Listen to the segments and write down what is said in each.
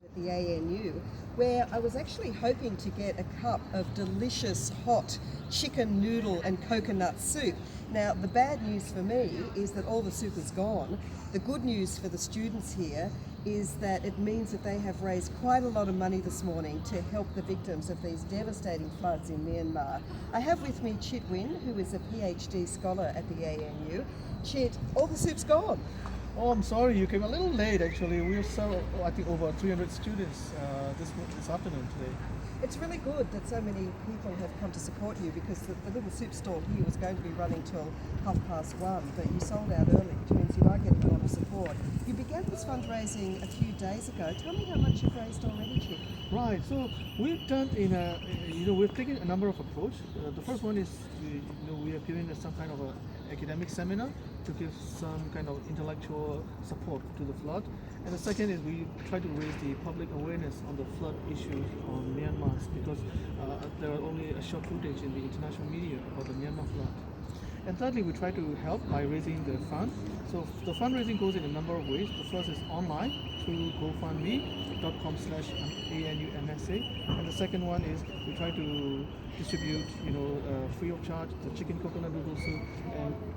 At the ANU, where I was actually hoping to get a cup of delicious hot chicken noodle and coconut soup. Now, the bad news for me is that all the soup is gone. The good news for the students here is that it means that they have raised quite a lot of money this morning to help the victims of these devastating floods in Myanmar. I have with me Chit Win, who is a PhD scholar at the ANU. Chit, all the soup's gone. Oh, I'm sorry, you came a little late actually. We saw, I think, over 300 students this afternoon today. It's really good that so many people have come to support you, because the little soup stall here was going to be running till 1:30, but you sold out early, which means you are getting a lot of support. You began this fundraising a few days ago. Tell me how much you've raised already, Chip. Right, so we've done we've taken a number of approaches. The first one is, we are giving some kind of a academic seminar to give some kind of intellectual support to the flood. And the second is we try to raise the public awareness on the flood issues on Myanmar, because there are only a short footage in the international media about the Myanmar flood. And thirdly, we try to help by raising the fund. So the fundraising goes in a number of ways. The first is online through gofundme.com/ANUMSA, and the second one is we try to distribute, free of charge the chicken coconut noodle soup,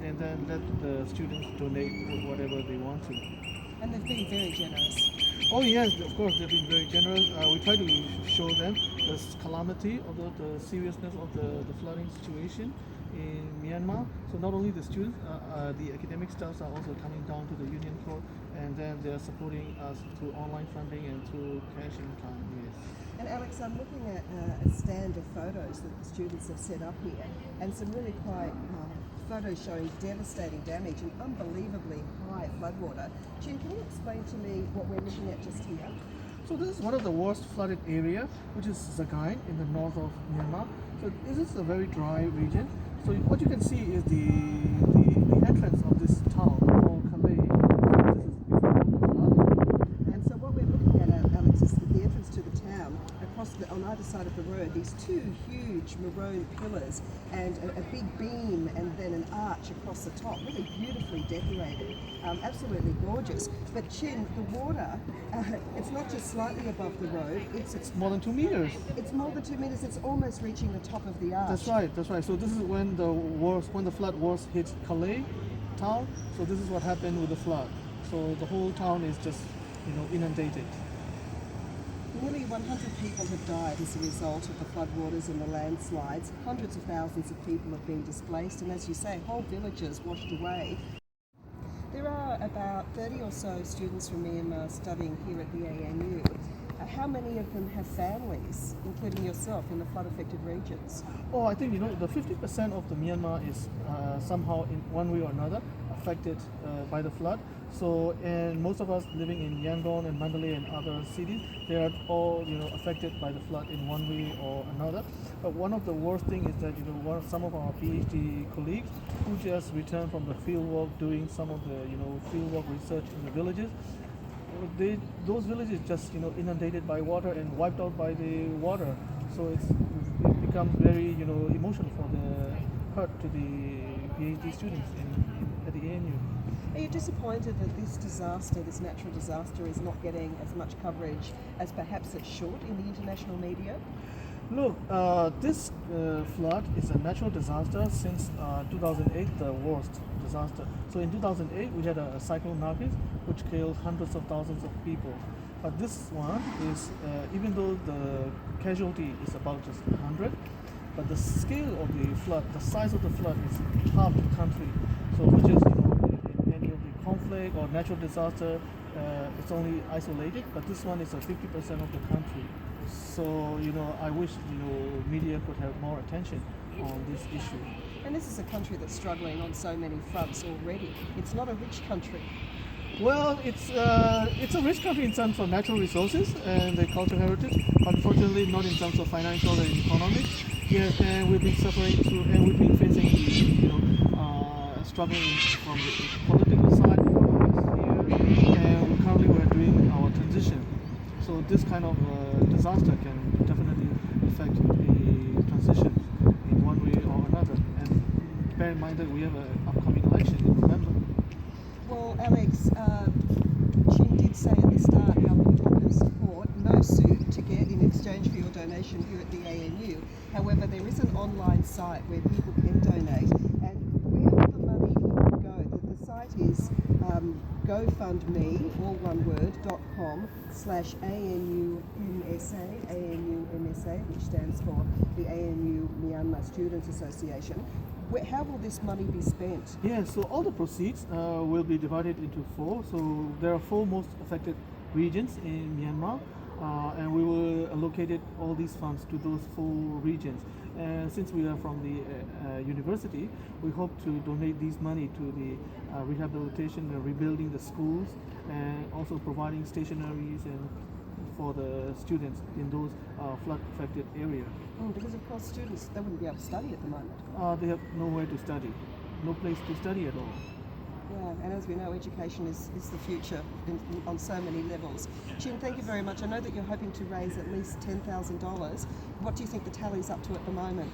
and then let the students donate whatever they want to. And they've been very generous. Oh yes, of course they've been very generous. We try to show them the calamity of the seriousness of the flooding situation in Myanmar. So not only the students, the academic staffs are also coming down to the Union Court, and then they are supporting us through online funding and through cash in kind. Yes. And Alex, I'm looking at a stand of photos that the students have set up here, and some really quite photos showing devastating damage and unbelievably high floodwater. Jim, can you explain to me what we're looking at just here? So this is one of the worst flooded area, which is Sagaing in the north of Myanmar. So this is a very dry region. So what you can see is the entrance of this town called Calais. So this is before the flood. And so what we're looking at, Alex, is the entrance to the town. On either side of the road, these two huge maroon pillars and a big beam, and then an arch across the top, really beautifully decorated, absolutely gorgeous. But Chin, the water, it's not just slightly above the road, It's more than 2 meters. it's more than 2 meters. It's almost reaching the top of the arch. That's right. So this is when the flood worst hit Calais town. So this is what happened with the flood. So the whole town is just, inundated. Nearly 100 people have died as a result of the floodwaters and the landslides. Hundreds of thousands of people have been displaced, and as you say, whole villages washed away. There are about 30 or so students from Myanmar studying here at the ANU. How many of them have families, including yourself, in the flood-affected regions? Oh, I think, the 50% of the Myanmar is somehow in one way or another affected by the flood. So, and most of us living in Yangon and Mandalay and other cities, they are all, affected by the flood in one way or another. But one of the worst things is that, some of our PhD colleagues who just returned from the field work, doing some of the, field work research in the villages, those villages just, inundated by water and wiped out by the water. So it becomes very, emotional for the hurt to the PhD students at the ANU. Are you disappointed that this disaster, this natural disaster, is not getting as much coverage as perhaps it should in the international media? Look, this flood is a natural disaster since 2008, the worst disaster. So in 2008, we had a cyclone Nargis, which killed hundreds of thousands of people. But this one is, even though the casualty is about just 100, but the scale of the flood, the size of the flood is half the country. So which is, in any of the conflict or natural disaster, it's only isolated, but this one is a 50% of the country. So, I wish, media could have more attention on this issue. And this is a country that's struggling on so many fronts already. It's not a rich country. Well, it's a rich country in terms of natural resources and the cultural heritage, but unfortunately not in terms of financial and economic. Yes, and we've been suffering through, and we've been facing, struggling from the political side for the last year, and currently we're doing our transition. So this kind of disaster can definitely affect the transition in one way or another. And bear in mind that we have an upcoming election in November. Well, Alex, Jim did say at the start how people have support. donation here at the ANU. However, there is an online site where people can donate, and where will the money go? The site is GoFundMe, all one word, .com/ANUMSA, which stands for the ANU Myanmar Students Association. How will this money be spent? Yeah, so all the proceeds will be divided into four. So there are four most affected regions in Myanmar, and we will allocate all these funds to those four regions. And since we are from the university, we hope to donate this money to the rehabilitation, rebuilding the schools, and also providing stationaries and for the students in those flood-affected areas. Because of course students, they wouldn't be able to study at the moment. They have nowhere to study, no place to study at all. Yeah, and as we know, education is the future on so many levels. Chin, thank you very much. I know that you're hoping to raise at least $10,000. What do you think the tally's up to at the moment?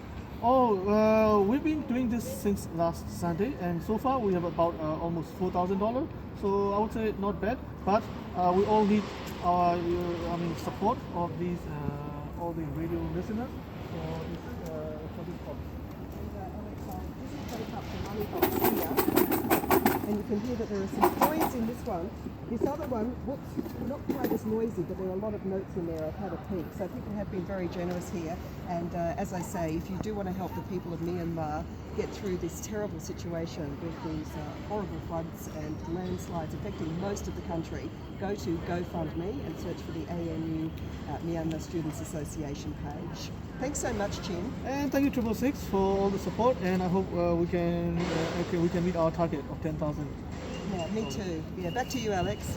We've been doing this since last Sunday, and so far we have about almost $4,000. So I would say not bad, but we all need our support of these all the radio listeners for this cause. And Alex, this is up the money box here, and you can hear that there are some coins in this one. This other one, whoops, not quite as noisy, but there are a lot of notes in there. I've had a peek. So people have been very generous here. And as I say, if you do want to help the people of Myanmar get through this terrible situation with these horrible floods and landslides affecting most of the country, go to GoFundMe and search for the ANU Myanmar Students Association page. Thanks so much, Chin. And thank you 666 for all the support, and I hope we can meet our target of 10,000. Yeah, me too. Yeah, back to you, Alex.